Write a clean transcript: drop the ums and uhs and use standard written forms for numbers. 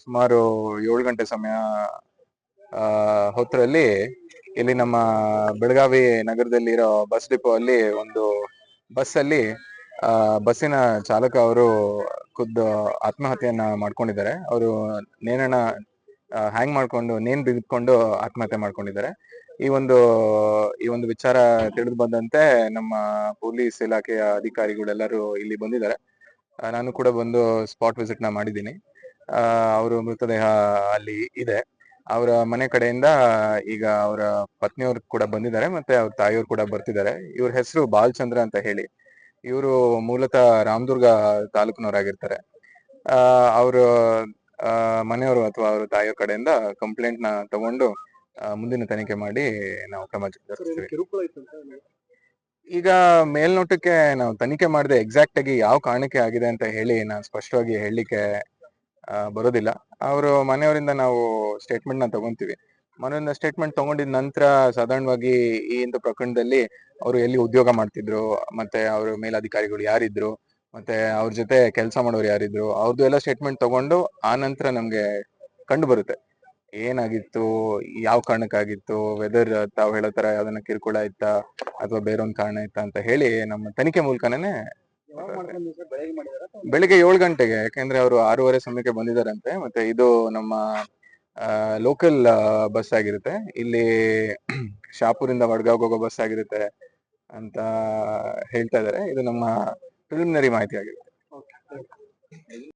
ಸುಮಾರು 7 ಗಂಟೆ ಸಮಯ ಹೊತ್ತರಲ್ಲಿ ಇಲ್ಲಿ ನಮ್ಮ ಬೆಳಗಾವಿ ನಗರದಲ್ಲಿರೋ ಬಸ್ ಡಿಪೋ ಅಲ್ಲಿ ಒಂದು ಬಸ್ಸಲ್ಲಿ ಬಸ್ಸಿನ ಚಾಲಕ ಅವರು ಖುದ್ದು ಆತ್ಮಹತ್ಯೆಯನ್ನ ಮಾಡ್ಕೊಂಡಿದ್ದಾರೆ. ಅವರು ನೇಣನ್ನ ಹ್ಯಾಂಗ್ ಮಾಡ್ಕೊಂಡು ನೇಣ್ ಬಿಗಿದ್ಕೊಂಡು ಆತ್ಮಹತ್ಯೆ ಮಾಡ್ಕೊಂಡಿದ್ದಾರೆ. ಈ ಒಂದು ಈ ಒಂದು ವಿಚಾರ ತಿಳಿದು ಬಂದಂತೆ ನಮ್ಮ ಪೊಲೀಸ್ ಇಲಾಖೆಯ ಅಧಿಕಾರಿಗಳೆಲ್ಲರೂ ಇಲ್ಲಿ ಬಂದಿದ್ದಾರೆ. ನಾನು ಕೂಡ ಬಂದು ಸ್ಪಾಟ್ ವಿಸಿಟ್ ನ ಮಾಡಿದ್ದೀನಿ. ಅವರು ಮೃತದೇಹ ಅಲ್ಲಿ ಇದೆ. ಅವರ ಮನೆ ಕಡೆಯಿಂದ ಈಗ ಅವರ ಪತ್ನಿಯವರು ಕೂಡ ಬಂದಿದ್ದಾರೆ, ಮತ್ತೆ ಅವ್ರ ತಾಯಿಯವರು ಕೂಡ ಬರ್ತಿದ್ದಾರೆ. ಇವ್ರ ಹೆಸರು ಬಾಲಚಂದ್ರ ಅಂತ ಹೇಳಿ. ಇವರು ಮೂಲತಃ ರಾಮದುರ್ಗ ತಾಲೂಕಿನವರಾಗಿರ್ತಾರೆ. ಅವರು ಮನೆಯವರು ಅಥವಾ ಅವ್ರ ತಾಯಿಯ ಕಡೆಯಿಂದ ಕಂಪ್ಲೇಂಟ್ ನ ತಗೊಂಡು ಮುಂದಿನ ತನಿಖೆ ಮಾಡಿ ನಾವು ಕ್ರಮ ಜರುಗಿಸ್ತೀವಿ. ಈಗ ಮೇಲ್ನೋಟಕ್ಕೆ ನಾವು ತನಿಖೆ ಮಾಡದೆ ಎಕ್ಸಾಕ್ಟ್ ಆಗಿ ಯಾವ ಕಾರಣಕ್ಕೆ ಆಗಿದೆ ಅಂತ ಹೇಳಿ ನಾನು ಸ್ಪಷ್ಟವಾಗಿ ಹೇಳಲಿಕ್ಕೆ ಬರೋದಿಲ್ಲ. ಅವರು ಮನೆಯವರಿಂದ ನಾವು ಸ್ಟೇಟ್ಮೆಂಟ್ ನ ತಗೊಂತೀವಿ. ಮನೆಯಿಂದ ಸ್ಟೇಟ್ಮೆಂಟ್ ತಗೊಂಡಿದ ನಂತರ ಸಾಧಾರಣವಾಗಿ ಈ ಒಂದು ಪ್ರಕರಣದಲ್ಲಿ ಅವರು ಎಲ್ಲಿ ಉದ್ಯೋಗ ಮಾಡ್ತಿದ್ರು, ಮತ್ತೆ ಅವ್ರ ಮೇಲಧಿಕಾರಿಗಳು ಯಾರಿದ್ರು, ಮತ್ತೆ ಅವ್ರ ಜೊತೆ ಕೆಲಸ ಮಾಡೋರು ಯಾರಿದ್ರು, ಅವ್ರದ್ದು ಎಲ್ಲ ಸ್ಟೇಟ್ಮೆಂಟ್ ತಗೊಂಡು ಆ ನಂತರ ನಮ್ಗೆ ಕಂಡು ಬರುತ್ತೆ ಏನಾಗಿತ್ತು, ಯಾವ ಕಾರಣಕ್ಕಾಗಿತ್ತು, ವೆದರ್ ತಾವು ಹೇಳೋ ತರ ಯಾವ್ದನ್ನ ಕಿರುಕುಳ ಇತ್ತಾ ಅಥವಾ ಬೇರೊಂದ್ ಕಾರಣ ಇತ್ತಾ ಅಂತ ಹೇಳಿ ನಮ್ಮ ತನಿಖೆ ಮೂಲಕನೇ ಬೆಳಿಗ್ಗೆ 7 ಗಂಟೆಗೆ. ಯಾಕೆಂದ್ರೆ ಅವರು 6:30 ಸಮಯಕ್ಕೆ ಬಂದಿದ್ದಾರಂತೆ. ಮತ್ತೆ ಇದು ನಮ್ಮ ಲೋಕಲ್ ಬಸ್ ಆಗಿರುತ್ತೆ. ಇಲ್ಲಿ ಶಾಪುರಿಂದ ವಡ್ಗಾವ್ ಹೋಗೋ ಬಸ್ ಆಗಿರುತ್ತೆ ಅಂತ ಹೇಳ್ತಾ ಇದ್ದಾರೆ. ಇದು ನಮ್ಮ ಪ್ರಿಲಿಮಿನರಿ ಮಾಹಿತಿ ಆಗಿರುತ್ತೆ.